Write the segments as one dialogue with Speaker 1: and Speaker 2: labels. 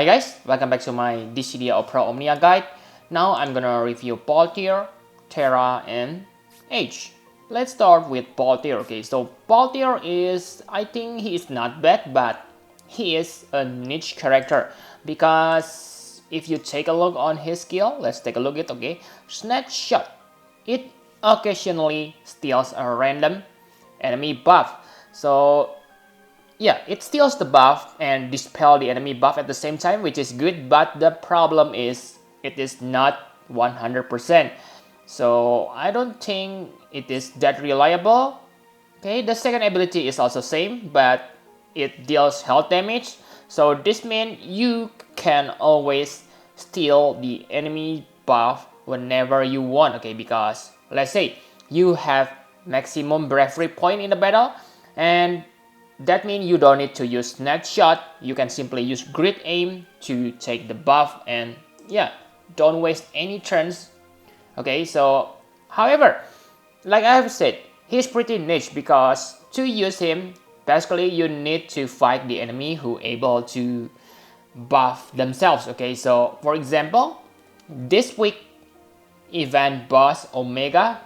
Speaker 1: Hi guys, welcome back to my DCDL Pro Omnia guide. Now I'm gonna review Balthier, Terra, and H. Let's start with Balthier. Okay, so Balthier is, I think he is not bad, but he is a niche character because if you take a look on his skill, let's take a look at Snapshot. It occasionally steals a random enemy buff. So yeah, it steals the buff and dispel the enemy buff at the same time, which is good, but the problem is it is not 100%. So I don't think it is that reliable. Okay, the second ability is also same, but it deals health damage. So this means you can always steal the enemy buff whenever you want, okay, because let's say you have maximum bravery point in the battle, and that means you don't need to use snapshot. You can simply use grid aim to take the buff, and yeah, don't waste any turns. Okay, so however, like I have said, he's pretty niche because to use him, basically you need to fight the enemy who able to buff themselves. Okay, so for example, this week event boss Omega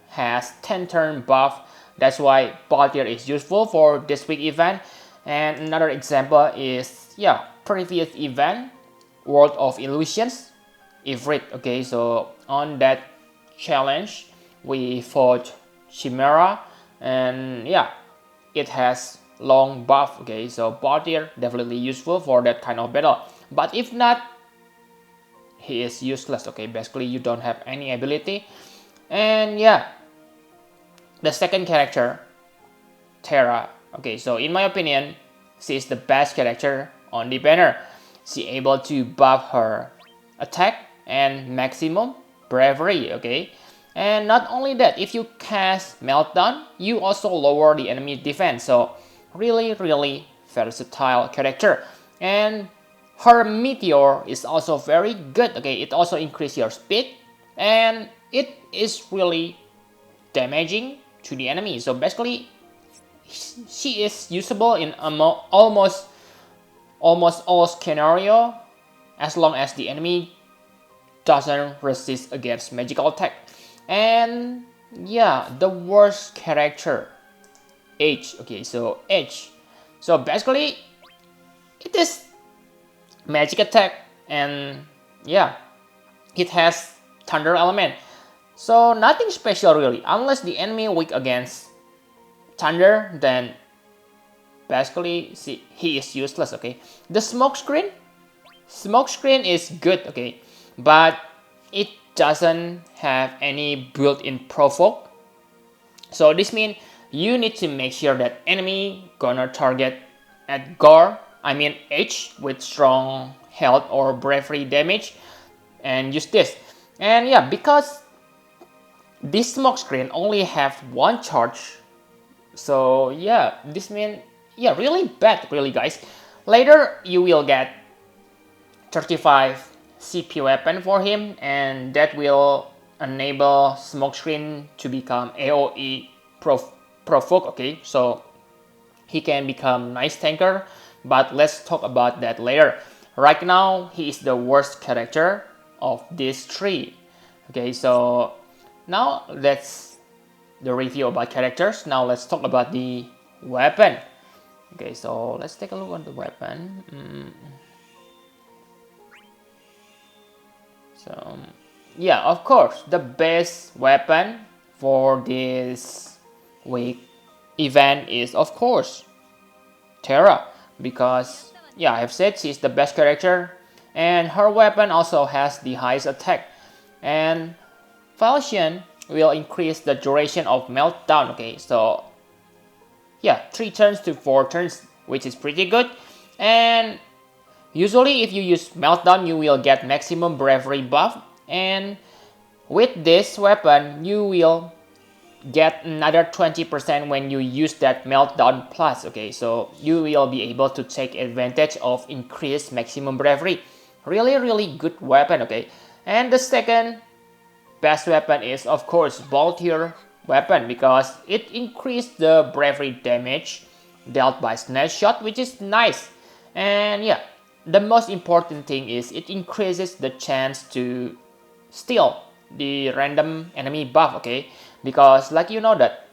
Speaker 1: has 10 turn buff. That's why Balthier is useful for this week event. And another example is, yeah, previous event, World of Illusions, Ifrit. Okay, so on that challenge, we fought Chimera, and yeah, it has long buff. Okay, so Balthier definitely useful for that kind of battle. But if not, he is useless. Okay, basically you don't have any ability. And yeah, the second character, Terra. Okay, so in my opinion, she is the best character on the banner. She able to buff her attack and maximum bravery. Okay, and not only that, if you cast Meltdown, you also lower the enemy defense. So really versatile character. And her meteor is also very good. Okay, it also increase your speed, and it is really damaging to the enemy. So basically, she is usable in almost all scenario as long as the enemy doesn't resist against magical attack. And yeah, the worst character, H. Okay, so H. So basically, it is magic attack, and yeah, it has thunder element. So nothing special really, unless the enemy weak against thunder, then basically he is useless. Okay, the smoke screen is good. Okay, but it doesn't have any built-in provoke. So this means you need to make sure that enemy gonna target at Gore, I mean H, with strong health or bravery damage, and use this. And yeah, because this smoke screen only have one charge, so yeah, this means, yeah, really bad really guys. Later you will get 35 CP weapon for him, and that will enable smoke screen to become AoE provoke. Okay, so he can become nice tanker, but let's talk about that later. Right now he is the worst character of these three. Okay, so now that's the review about characters. Now let's talk about the weapon. Okay, so let's take a look on the weapon. So yeah, of course, the best weapon for this week event is of course Terra, because yeah, I have said she's the best character, and her weapon also has the highest attack, and Falchion will increase the duration of meltdown. Okay, so yeah, 3 turns to 4 turns, which is pretty good. And usually if you use meltdown, you will get maximum bravery buff, and with this weapon you will get another 20% when you use that meltdown plus. Okay, so you will be able to take advantage of increased maximum bravery. Really good weapon. Okay, and the second best weapon is of course Balthier weapon, because it increased the bravery damage dealt by snapshot, which is nice. And yeah, the most important thing is it increases the chance to steal the random enemy buff, okay? Because like you know that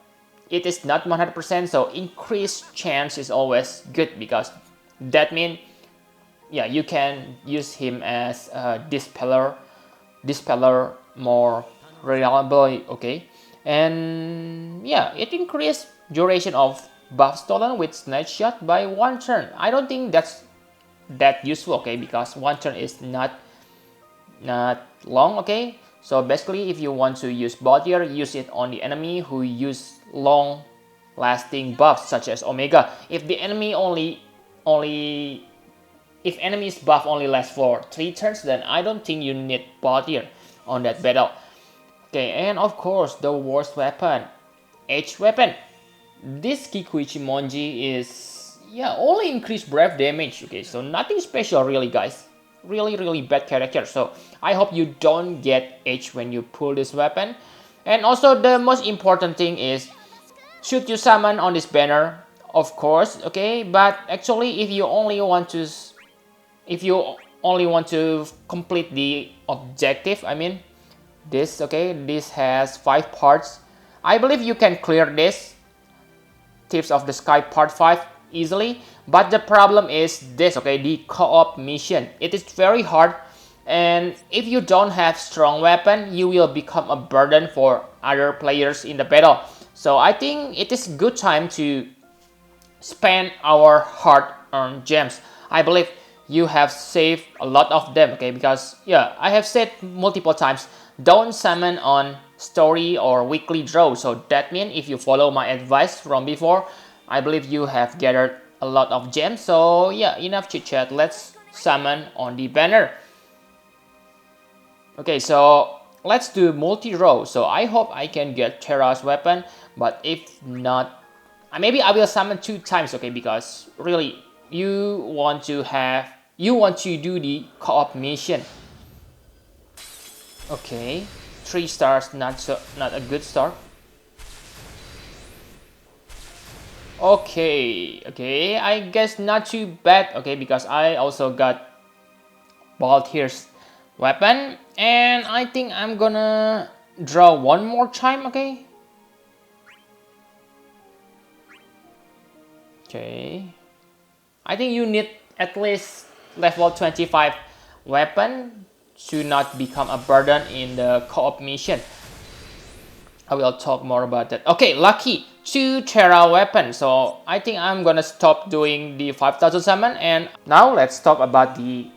Speaker 1: it is not 100%, so increased chance is always good, because that means, yeah, you can use him as a dispeller more reliably, okay? And yeah, it increased duration of buff stolen with snapshot by 1 turn. I don't think that's that useful, okay, because 1 turn is not long, okay? So basically, if you want to use Balthier, use it on the enemy who use long lasting buffs such as Omega. If the enemy if enemy's buff only lasts for 3 turns, then I don't think you need Balthier on that battle. Okay, and of course the worst weapon, Edge weapon. This Kikuichi Monji is, yeah, only increased breath damage, okay, so nothing special really, guys. Really bad character, so I hope you don't get Edge when you pull this weapon. And also the most important thing is, should you summon on this banner, of course, okay, but actually if you only want to complete the objective, I mean this, okay, this has 5 parts. I believe you can clear this Tips of the Sky part 5 easily, but the problem is this, okay, the co-op mission. It is very hard, and if you don't have strong weapon, you will become a burden for other players in the battle. So I think it is good time to spend our hard-earned gems. I believe you have saved a lot of them, okay, because yeah, I have said multiple times, don't summon on story or weekly draw. So that means if you follow my advice from before, I believe you have gathered a lot of gems. So yeah, enough chit chat, let's summon on the banner. Okay, so let's do multi-row. So I hope I can get Terra's weapon, but if not, maybe I will summon 2 times, okay, because really you want to do the co-op mission. Okay, 3 stars, not a good start. Okay, I guess not too bad, okay, because I also got Balthier's weapon, and I think I'm gonna draw 1 more time, okay? Okay, I think you need at least level 25 weapon to not become a burden in the co-op mission. I will talk more about that. Okay, lucky 2 Terra weapon. So I think I'm gonna stop doing the 5000 summon, and now let's talk about the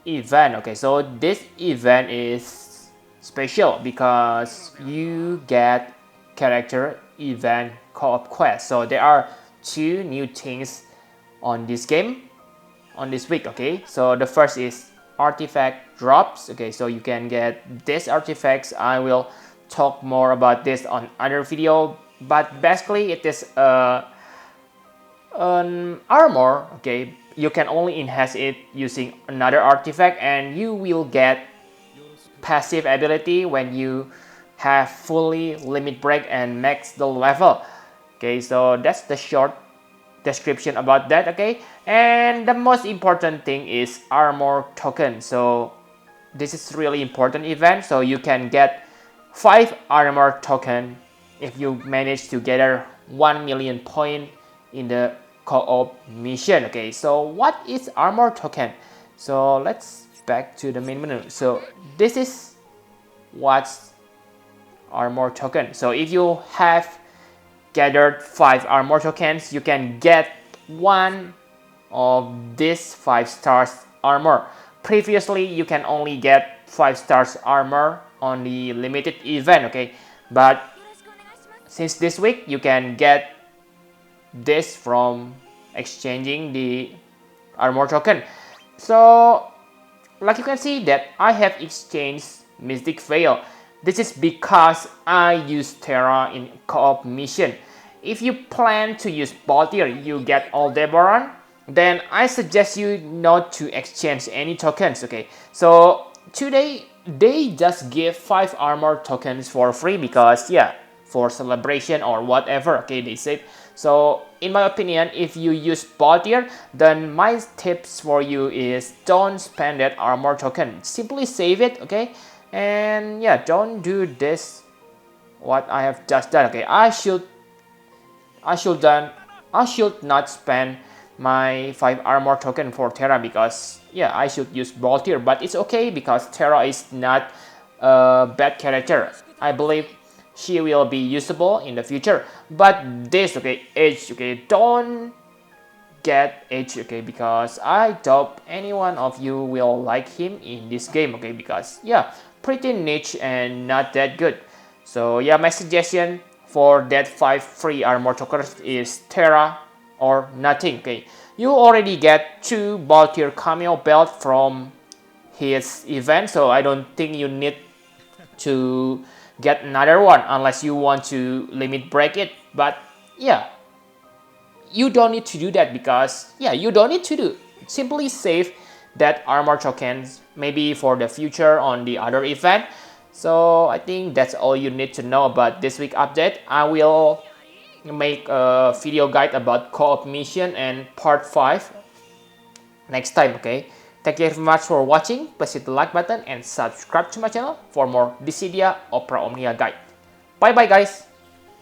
Speaker 1: event. Okay, so this event is special because you get character event co-op quest. So there are 2 new things on this game on this week, okay? So the first is artifact drops, okay, so you can get these artifacts. I will talk more about this on other video, but basically it is an armor, okay? You can only enhance it using another artifact, and you will get passive ability when you have fully limit break and max the level. Okay, so that's the short description about that, okay? And the most important thing is armor token. So this is really important event, so you can get 5 armor token if you manage to gather 1 million point in the co-op mission. Okay, so what is armor token? So let's back to the main menu. So this is what's armor token. So if you have gathered 5 armor tokens, you can get 1 of this 5 stars armor. Previously, you can only get 5 stars armor on the limited event, okay? But since this week, you can get this from exchanging the armor token. So, like you can see that I have exchanged Mystic Veil. This is because I use Terra in co-op mission. If you plan to use Balthier, you get Aldebaran, then I suggest you not to exchange any tokens, okay? So today, they just give 5 armor tokens for free because, yeah, for celebration or whatever, okay, they said. So in my opinion, if you use Balthier, then my tips for you is don't spend that armor token. Simply save it, okay? And yeah, don't do this what I have just done. Okay, I should not spend my 5 armor token for Terra, because yeah, I should use Balthier, but it's okay because Terra is not a bad character. I believe she will be usable in the future. But this, okay, Edge, okay, don't get Edge, okay, because I doubt any one of you will like him in this game, okay, because yeah, pretty niche and not that good. So yeah, my suggestion for that 5 free armor tokens is Terra or nothing, okay. You already get 2 Balthier cameo belt from his event, so I don't think you need to get another one unless you want to limit break it. But yeah, you don't need to do that, because yeah, you don't need to do. Simply save that armor tokens maybe for the future on the other event. So I think that's all you need to know about this week update. I will make a video guide about co-op mission and part 5 next time, okay? Thank you very much for watching. Please hit the like button and subscribe to my channel for more Dissidia Opera Omnia guide. Bye bye guys!